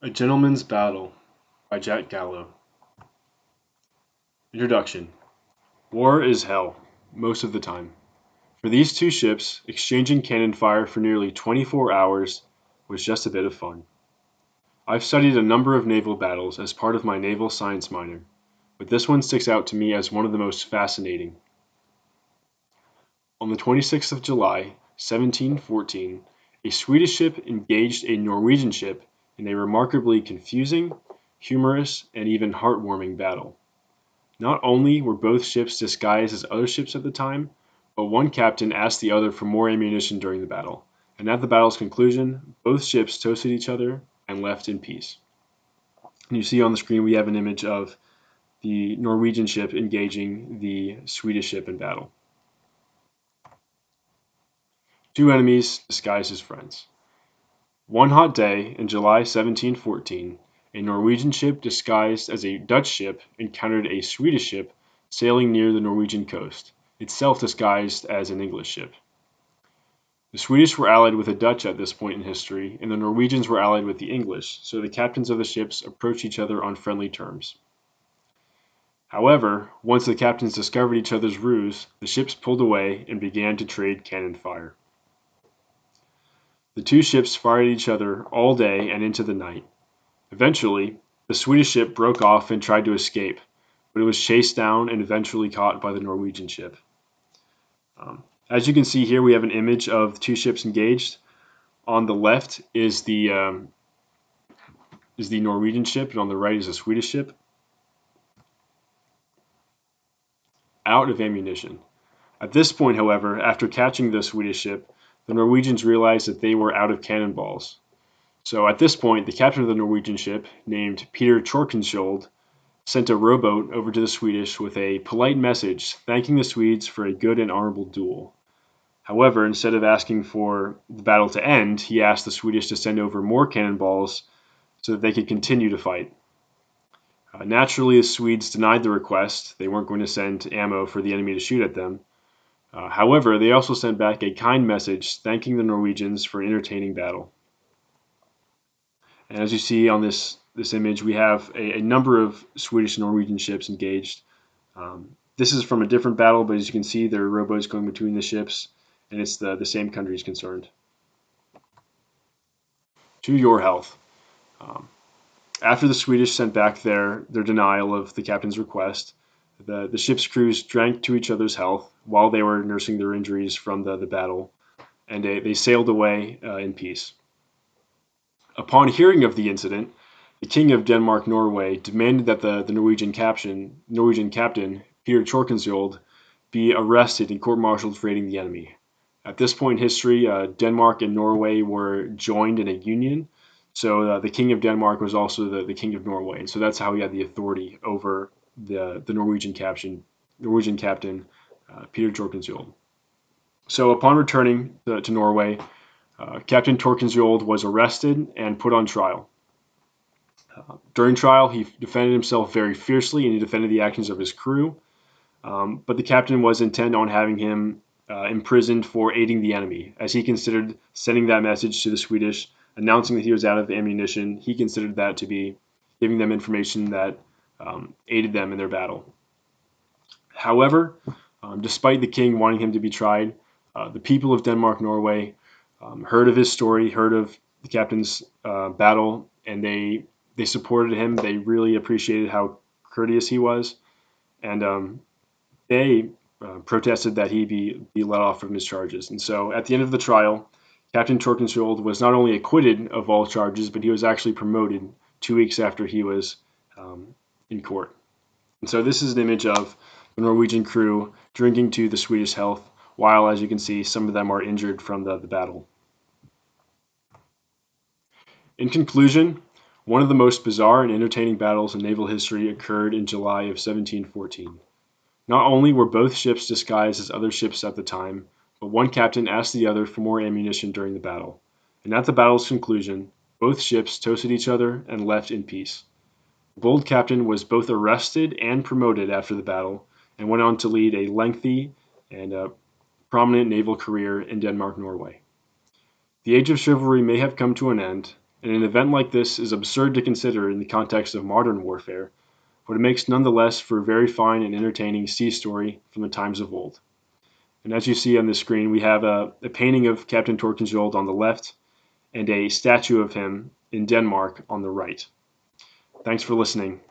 A Gentleman's Battle by Jack Gallo. Introduction. War is hell, most of the time. For these two ships, exchanging cannon fire for nearly 24 hours was just a bit of fun. I've studied a number of naval battles as part of my naval science minor, but this one sticks out to me as one of the most fascinating. On the 26th of July, 1714, a Swedish ship engaged a Norwegian ship in a remarkably confusing, humorous, and even heartwarming battle. Not only were both ships disguised as other ships at the time, but one captain asked the other for more ammunition during the battle, and at the battle's conclusion, both ships toasted each other and left in peace. And you see on the screen we have an image of the Norwegian ship engaging the Swedish ship in battle. Two enemies disguised as friends. One hot day in July 1714, a Norwegian ship disguised as a Dutch ship encountered a Swedish ship sailing near the Norwegian coast, itself disguised as an English ship. The Swedish were allied with the Dutch at this point in history, and the Norwegians were allied with the English, so the captains of the ships approached each other on friendly terms. However, once the captains discovered each other's ruse, the ships pulled away and began to trade cannon fire. The two ships fired at each other all day and into the night. Eventually, the Swedish ship broke off and tried to escape, but it was chased down and eventually caught by the Norwegian ship. As you can see here, we have an image of two ships engaged. On the left is the Norwegian ship, and on the right is a Swedish ship. Out of ammunition. At this point, however, after catching the Swedish ship, the Norwegians realized that they were out of cannonballs. So at this point, the captain of the Norwegian ship, named Peter Torkensjold, sent a rowboat over to the Swedish with a polite message thanking the Swedes for a good and honorable duel. However, instead of asking for the battle to end, he asked the Swedish to send over more cannonballs so that they could continue to fight. Naturally, the Swedes denied the request. They weren't going to send ammo for the enemy to shoot at them. However, they also sent back a kind message thanking the Norwegians for an entertaining battle. And as you see on this image, we have a number of Swedish and Norwegian ships engaged. This is from a different battle, but as you can see, there are rowboats going between the ships, and it's the same countries concerned. To your health. After the Swedish sent back their denial of the captain's request, the ship's crews drank to each other's health while they were nursing their injuries from the battle, and they sailed away in peace. Upon hearing of the incident, the King of Denmark-Norway demanded that the Norwegian captain, Peter Torkensjold, be arrested and court-martialed for aiding the enemy. At this point in history, Denmark and Norway were joined in a union, so the King of Denmark was also the King of Norway, and so that's how he had the authority over the Norwegian captain, Peter Torkensjold. So upon returning to Norway, Captain Torkensjold was arrested and put on trial. During trial, he defended himself very fiercely, and he defended the actions of his crew, but the captain was intent on having him imprisoned for aiding the enemy, as he considered sending that message to the Swedish, announcing that he was out of ammunition. He considered that to be giving them information that aided them in their battle. However, despite the king wanting him to be tried, the people of Denmark-Norway heard of his story, heard of the captain's battle, and they supported him. They really appreciated how courteous he was, and they protested that he be let off from his charges. And so at the end of the trial, Captain Torkensjold was not only acquitted of all charges, but he was actually promoted 2 weeks after he was in court. And so this is an image of the Norwegian crew drinking to the Swedish health, while, as you can see, some of them are injured from the battle. In conclusion, one of the most bizarre and entertaining battles in naval history occurred in July of 1714. Not only were both ships disguised as other ships at the time, but one captain asked the other for more ammunition during the battle, and at the battle's conclusion, both ships toasted each other and left in peace. The bold captain was both arrested and promoted after the battle, and went on to lead a lengthy and prominent naval career in Denmark-Norway. The age of chivalry may have come to an end, and an event like this is absurd to consider in the context of modern warfare, but it makes nonetheless for a very fine and entertaining sea story from the times of old. And as you see on the screen, we have a painting of Captain Torkensjold on the left and a statue of him in Denmark on the right. Thanks for listening.